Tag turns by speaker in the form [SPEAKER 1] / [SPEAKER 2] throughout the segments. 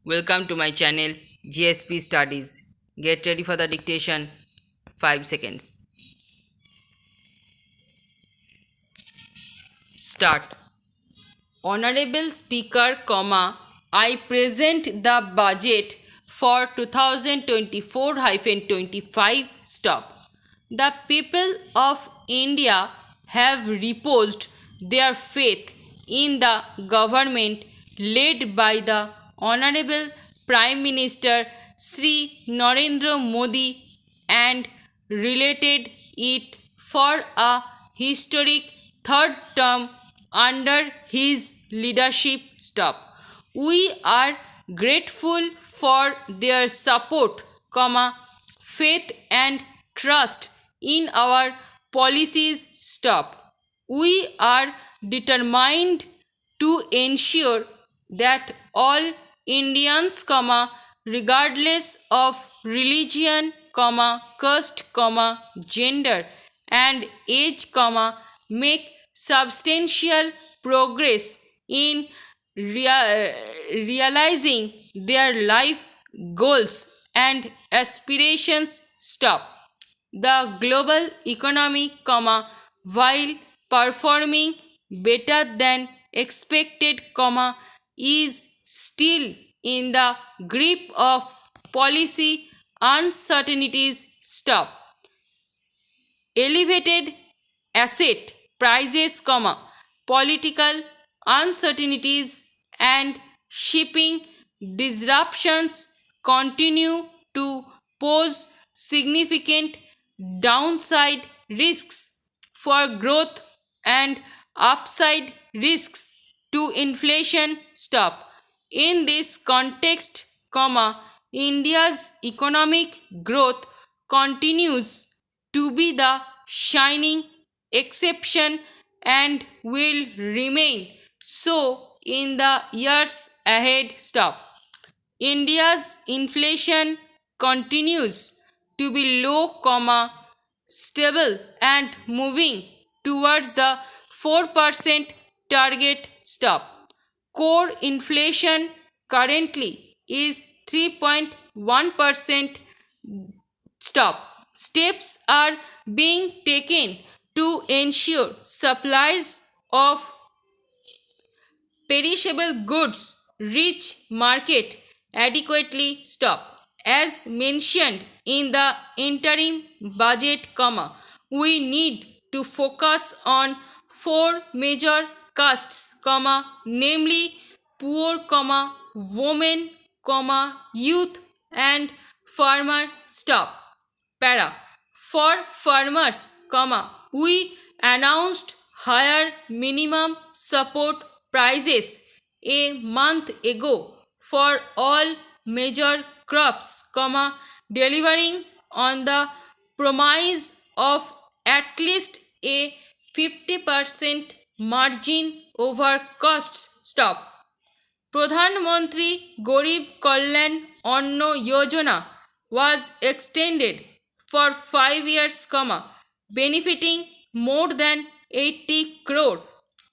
[SPEAKER 1] Welcome to my channel GSP Studies. Get ready for the dictation. 5 seconds. Start. Honorable Speaker, I present the budget for 2024-25. Stop. The people of India have reposed their faith in the government led by the Honorable Prime Minister Sri Narendra Modi and related it for a historic third term under his leadership. Stop. We are grateful for their support, faith and trust in our policies. Stop. We are determined to ensure that all Indians, regardless of religion, caste, gender and age, make substantial progress in realizing their life goals and aspirations. Stop. The global economy, while performing better than expected, is still in the grip of policy uncertainties. Stop. Elevated asset prices, political uncertainties and shipping disruptions continue to pose significant downside risks for growth and upside risks to inflation. Stop. In this context, India's economic growth continues to be the shining exception and will remain so in the years ahead. Stop. India's inflation continues to be low, stable and moving towards the 4% target. Stop. Core inflation currently is 3.1%. Stop. Steps are being taken to ensure supplies of perishable goods reach market adequately. Stop. As mentioned in the interim budget, we need to focus on four major castes, namely poor, women, youth and farmer. Stop. Para. For farmers, we announced higher minimum support prices a month ago for all major crops, delivering on the promise of at least a 50% margin over costs. Stop. Pradhan Mantri Garib Kalyan Anna Yojana was extended for 5 years, benefiting more than 80 crore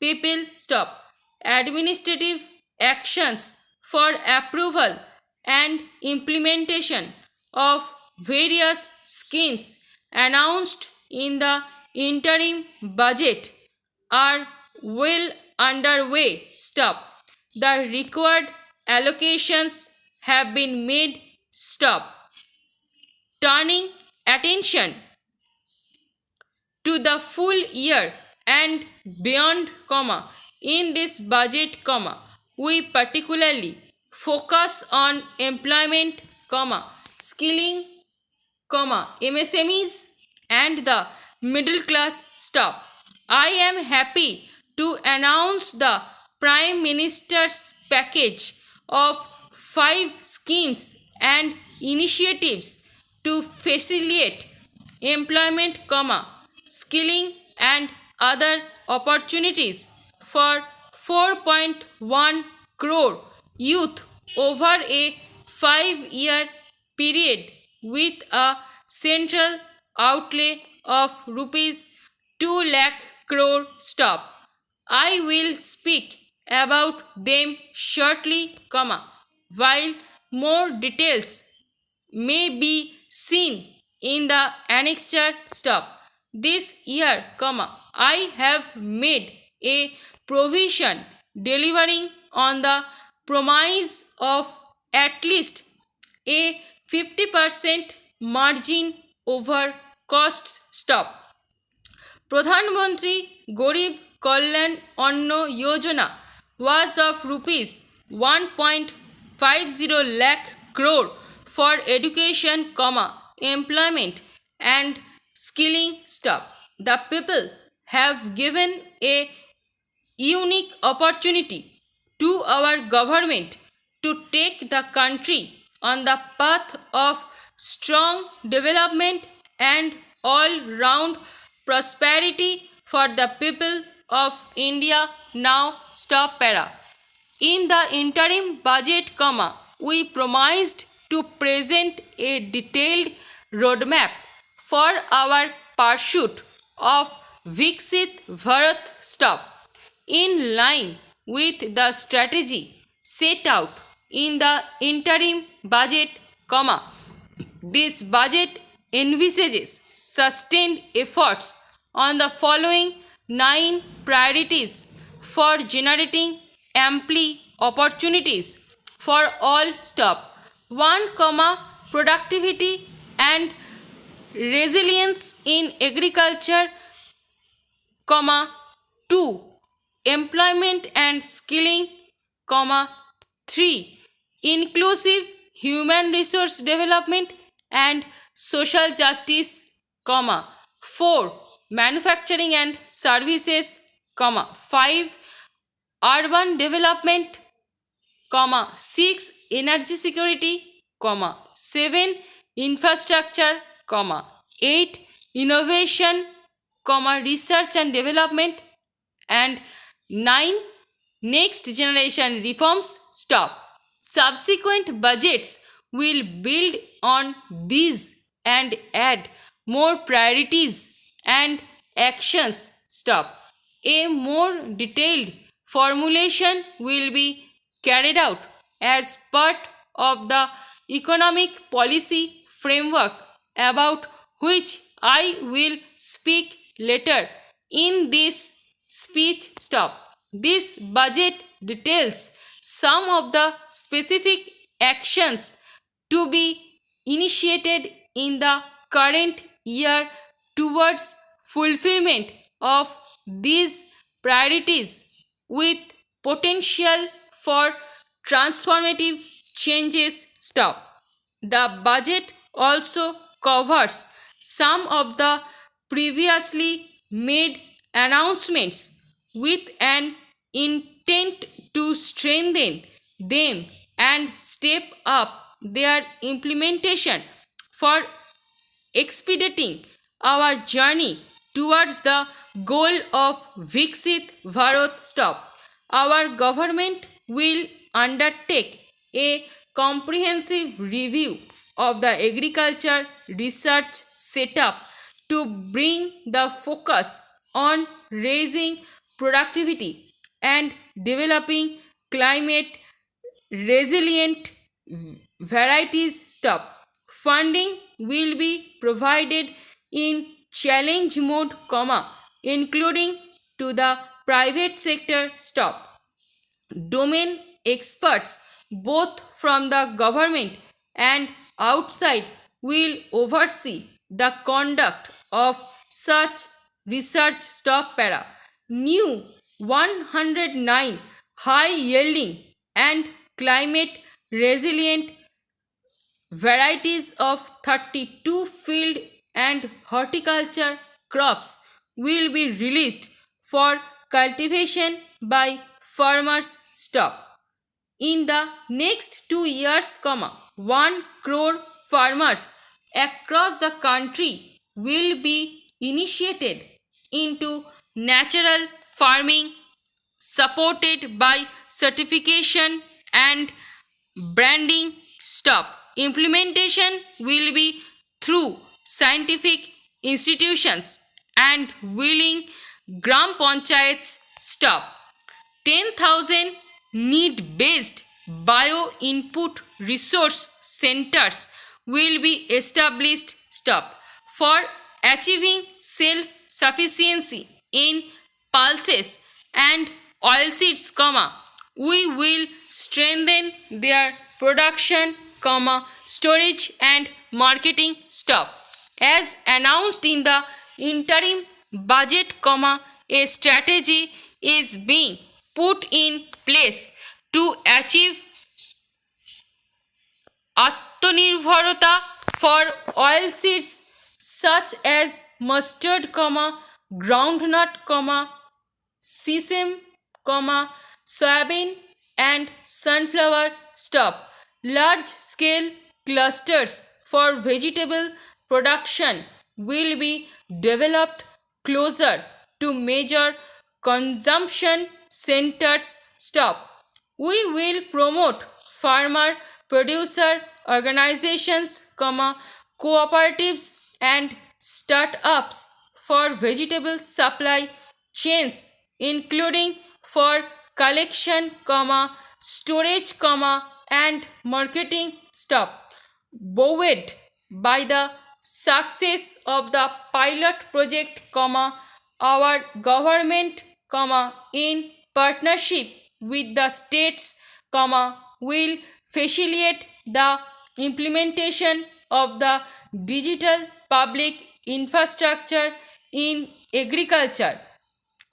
[SPEAKER 1] people. Stop. Administrative actions for approval and implementation of various schemes announced in the interim budget are well underway. Stop. The required allocations have been made. Stop. Turning attention to the full year and beyond, in this budget, we particularly focus on employment, skilling, MSMEs and the middle class. Stop. I am happy to announce the Prime Minister's package of 5 schemes and initiatives to facilitate employment, skilling and other opportunities for 4.1 crore youth over a 5-year period with a central outlay of rupees 2 lakh crore. Stop. I will speak about them shortly, While more details may be seen in the annexure stop. This year, I have made a provision delivering on the promise of at least a 50% margin over cost stop. প্রধানমন্ত্রী গরিব কল্যাণ অন্ন যোজনা was of rupees 1.50 lakh crore for education, employment and skilling stop. The people have given a unique opportunity to our government to take the country on the path of strong development and all-round prosperity for the people of India. Now stop para. In the interim budget, we promised to present a detailed roadmap for our pursuit of Viksit Bharat stop. In line with the strategy set out in the interim budget, this budget envisages sustained efforts on the following 9 priorities for generating ample opportunities for all stop. 1, productivity and resilience in agriculture, 2, employment and skilling, 3, inclusive human resource development and social justice, 4, manufacturing and services, 5, urban development, 6, energy security, 7, infrastructure, 8, innovation, research and development, and 9, next generation reforms stop. Subsequent budgets will build on these and add more priorities and actions stop. A more detailed formulation will be carried out as part of the economic policy framework about which I will speak later in this speech stop. This budget details some of the specific actions to be initiated in the current year towards fulfillment of these priorities with potential for transformative changes stop. The budget also covers some of the previously made announcements with an intent to strengthen them and step up their implementation for expediting our journey towards the goal of Viksit Bharat stop. Our government will undertake a comprehensive review of the agriculture research setup to bring the focus on raising productivity and developing climate resilient varieties stop. Funding will be provided in challenge mode, including to the private sector stop. Domain experts both from the government and outside will oversee the conduct of such research stop para. New 109 high yielding and climate resilient varieties of 32 field and horticulture crops will be released for cultivation by farmers stop. In the next 2 years, 1 crore farmers across the country will be initiated into natural farming supported by certification and branding stop. Implementation will be through scientific institutions and willing gram panchayats stop. 10,000 need-based bio input resource centers will be established. Stop. For achieving self sufficiency in pulses and oilseeds, we will strengthen their production, storage and marketing. Stop. As announced in the interim budget, a strategy is being put in place to achieve Atmanirbharta for oilseeds such as mustard, groundnut, sesame, soybean and sunflower. Stop. Large scale clusters for vegetable production will be developed closer to major consumption centers. Stop. We will promote farmer producer organizations, cooperatives and startups for vegetable supply chains, including for collection, storage, and marketing. Stop. Buoyed by the success of the pilot project, our government, in partnership with the states, will facilitate the implementation of the digital public infrastructure in agriculture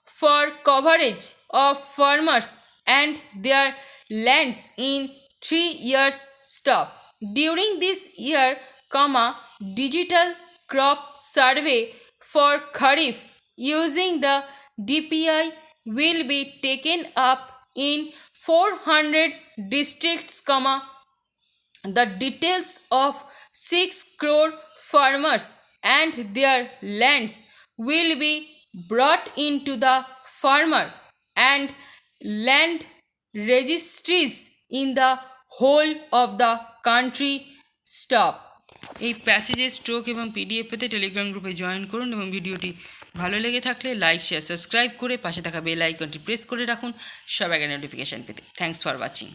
[SPEAKER 1] for coverage of farmers and their lands in 3 years. Stop. During this year, digital crop survey for Kharif using the DPI will be taken up in 400 districts, the details of 6 crore farmers and their lands will be brought into the farmer and land registries in the whole of the country. Stop. এই প্যাসেজের stroke এবং PDF পেতে Telegram গ্রুপে join করুন এবং ভিডিওটি ভালো লেগে থাকলে লাইক শেয়ার সাবস্ক্রাইব করে পাশে থাকা বেল আইকনটি প্রেস করে রাখুন সব আগে নোটিফিকেশান পেতে। Thanks for watching.